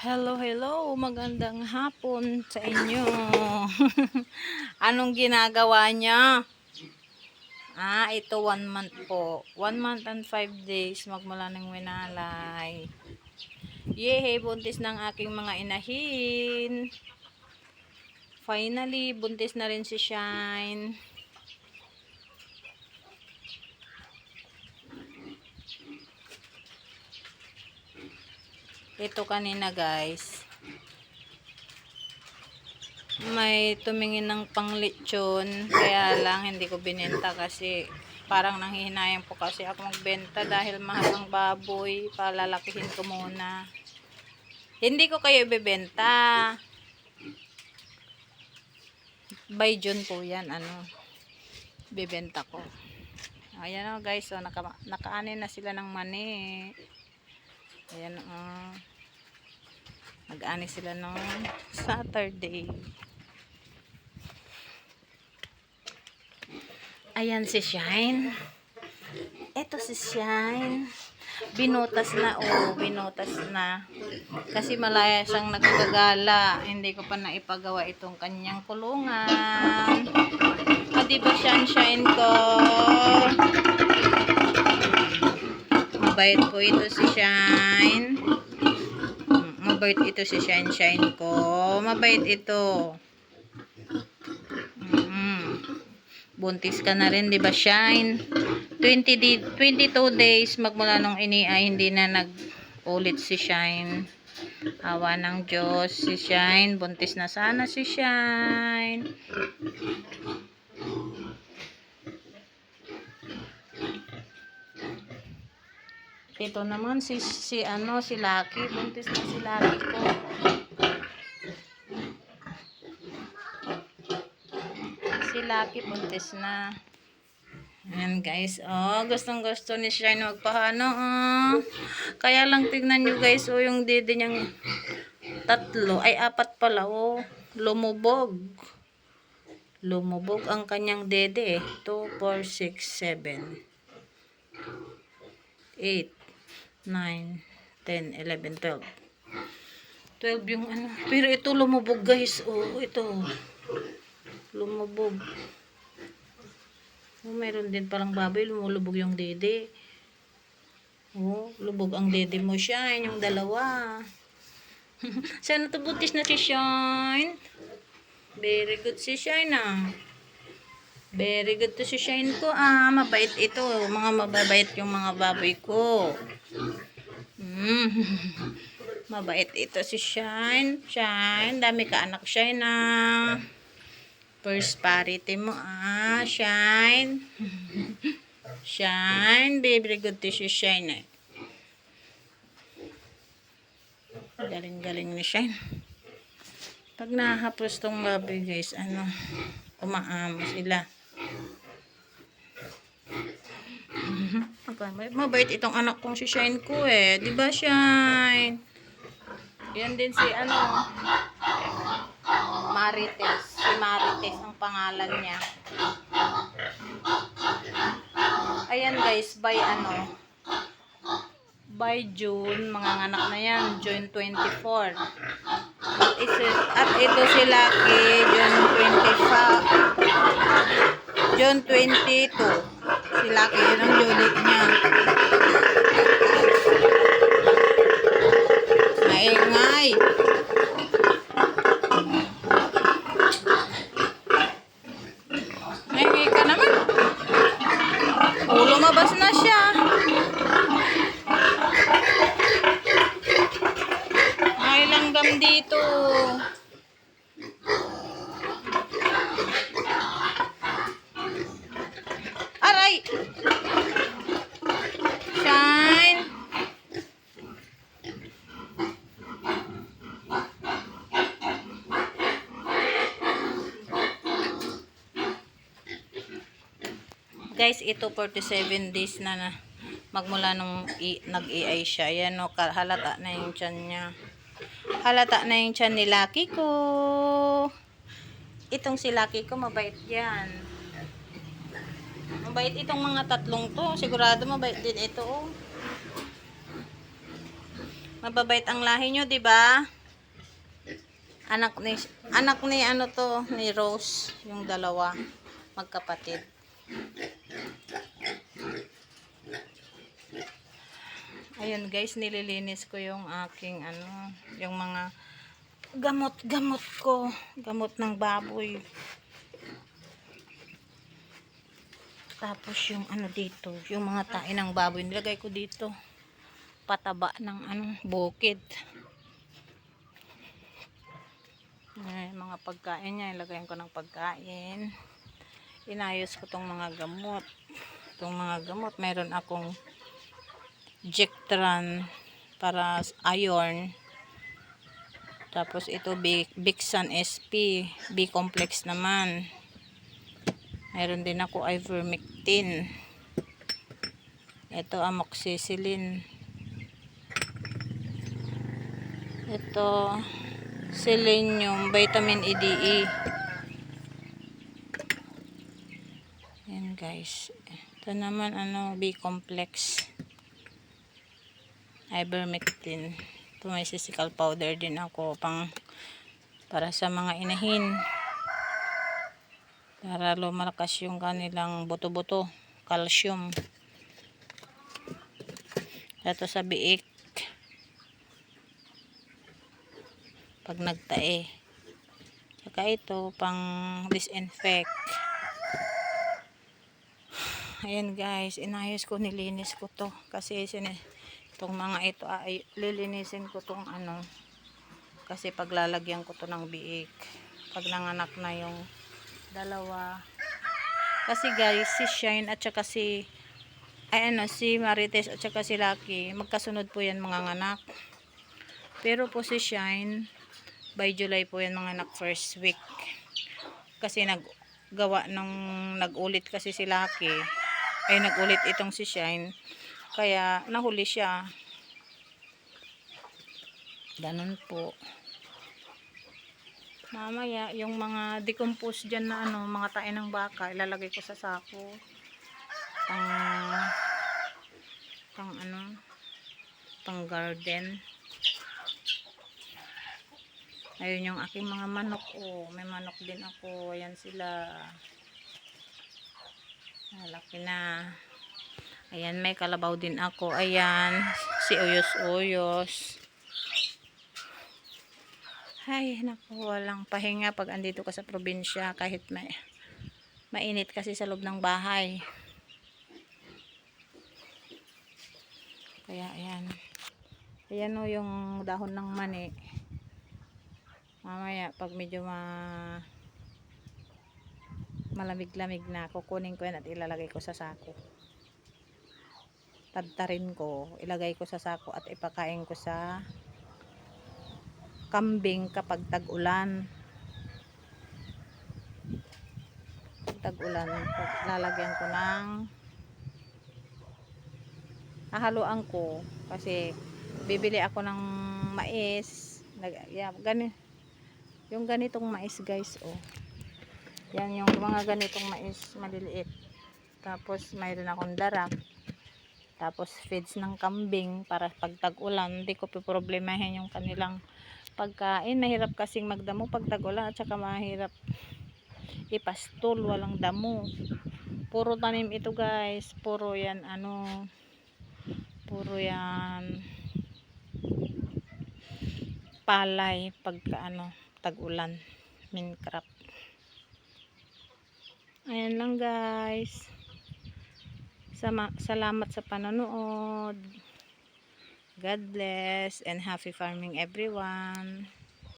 Hello, hello. Magandang hapon sa inyo. Anong ginagawa niya? Ito 1 month po. 1 month and 5 days magmula ng winalay. Yehey, buntis ng aking mga inahin. Finally, buntis na rin si Shine. Ito kanina guys. May tumingin ng panglitsyon. Kaya lang hindi ko binenta kasi parang nanghihinayang po kasi ako magbenta dahil mahal ang baboy. Palalakihin ko muna. Hindi ko kayo ibebenta. By June po yan. Bebenta ko. Ayan o guys. So, nakaanin na sila ng mani. Ayan o. Nag-ani sila ng Saturday. Ayan si Shine. Ito si Shine. Binutas na. Binutas na. Kasi malaya siyang nagkagala. Hindi ko pa naipagawa itong kanyang kulungan. Diba Shine ko? Mabait po ito si Shine. Mabait ito si Shine ko. Mabait ito. Buntis ka na rin, di ba Shine? 22 days magmula nung iniay, hindi na nag-ulit si Shine. Awa ng Diyos, si Shine. Buntis na sana si Shine. Ito naman si Lucky. Buntis na si Lucky ko. Si Lucky buntis na. Ayan guys, gustong gusto ni Shine magpahano. Kaya lang tignan nyo guys, yung dede niyang 4 pala, lumubog. Lumubog ang kanyang dede. 2, 4, 6, 7, 8, 9, 10, 11, 12. 12 yung Pero ito lumubog guys. Ito. Lumubog. Meron din palang baboy, lumulubog yung dede. Lubog ang dede mo, Shine, yung dalawa. Sana to buntis na si Shine. Very good si Shine, Very good to si Shine ko, Mabait ito. Mga mababait yung mga baboy ko. Mabait ito si Shine. Shine, dami ka anak, Shine, First parity mo, Shine. Shine, very good to si Shine, Galing-galing ni Shine. Pag nahapos tong baboy guys, umaamo sila. Mabait itong anak kong si Shine ko di ba Shine? Yan din si Marites. Si Marites ang pangalan niya. Ayan guys, by June, mga anak na yan, June 24. At ito si Lucky, June 22. Si Lucky, yun ang Juliet niya. Maingay. Maingay ka naman. Lumabas na siya. May langgam dito. Aray! Shine! Guys, ito 47 days na magmula nung nag-EI siya. Ayan halata na yung tiyan niya. Halata na yung tiyan ni Lucky ko. Itong si Lucky ko, mabait yan. Mabait itong mga tatlong to. Sigurado mabait din ito. Mababait ang lahi nyo, di ba? Anak ni ano to, ni Rose, yung dalawa, magkapatid. Ayun guys, nililinis ko yung aking ano, yung mga gamot ko, gamot ng baboy. Tapos yung ano dito, yung mga tae ng baboy, nilagay ko dito. Pataba ng ano, bukid. Ay, mga pagkain niya, ilagay ko ng pagkain. Inayos ko tong mga gamot. Itong mga gamot, meron akong Jectran para iron. Tapos ito Bixan SP, B-complex naman. Meron din ako ivermectin. Ito amoxicillin. Ito selenium, vitamin E, DE. Yan guys. Ito naman ano, B-complex. Ivermectin. Ito may sisical powder din ako para sa mga inahin. Para lumalakas yung kanilang buto-buto, calcium. Ito sa biik. Pag nagtae. Saka ito pang disinfect. Ayan guys, inayos ko, nilinis ko to kasi itong mga ito ay lilinisin ko tong ano kasi paglalagyan ko to ng biik pag nanganak na yung dalawa. Kasi guys, si Shine at saka si Marites at saka si Lucky, magkasunod po yan mga anak. Pero po si Shine by July po yan mga anak, first week. Kasi nagulit kasi si Lucky. Ay nagulit itong si Shine. Kaya nahuli siya. Ganun po. Mamaya yung mga decompose dyan na ano, mga tae ng baka, ilalagay ko sa sako. Pang garden. Ayun yung aking mga manok. Oh, may manok din ako. Ayan sila. Malaki na. Ayan, may kalabaw din ako. Ayan, si Uyos-Uyos. Ay, naku, walang pahinga pag andito ka sa probinsya kahit mainit kasi sa loob ng bahay. Kaya ayan. Ayan o yung dahon ng mani. Mamaya pag medyo malamig-lamig na, kukunin ko yan at ilalagay ko sa sako. Tadtarin ko, ilagay ko sa sako at ipakain ko sa kambing kapag tag-ulan. Tag-ulan, lalagyan ko ng hahaluan ko kasi bibili ako ng mais. Yung ganitong mais guys, oh. Yan yung mga ganitong mais maliliit. Tapos mayroon akong darak. Tapos feeds ng kambing para pag tag-ulan, hindi ko problemahin yung kanilang pagkain. Mahirap kasing magdamo pag tag-ulan at saka mahirap ipastol, walang damo. Puro tanim ito guys. Puro yan palay pagka tag-ulan. Minecraft. Ayan lang guys. Salamat sa panonood. God bless and happy farming everyone.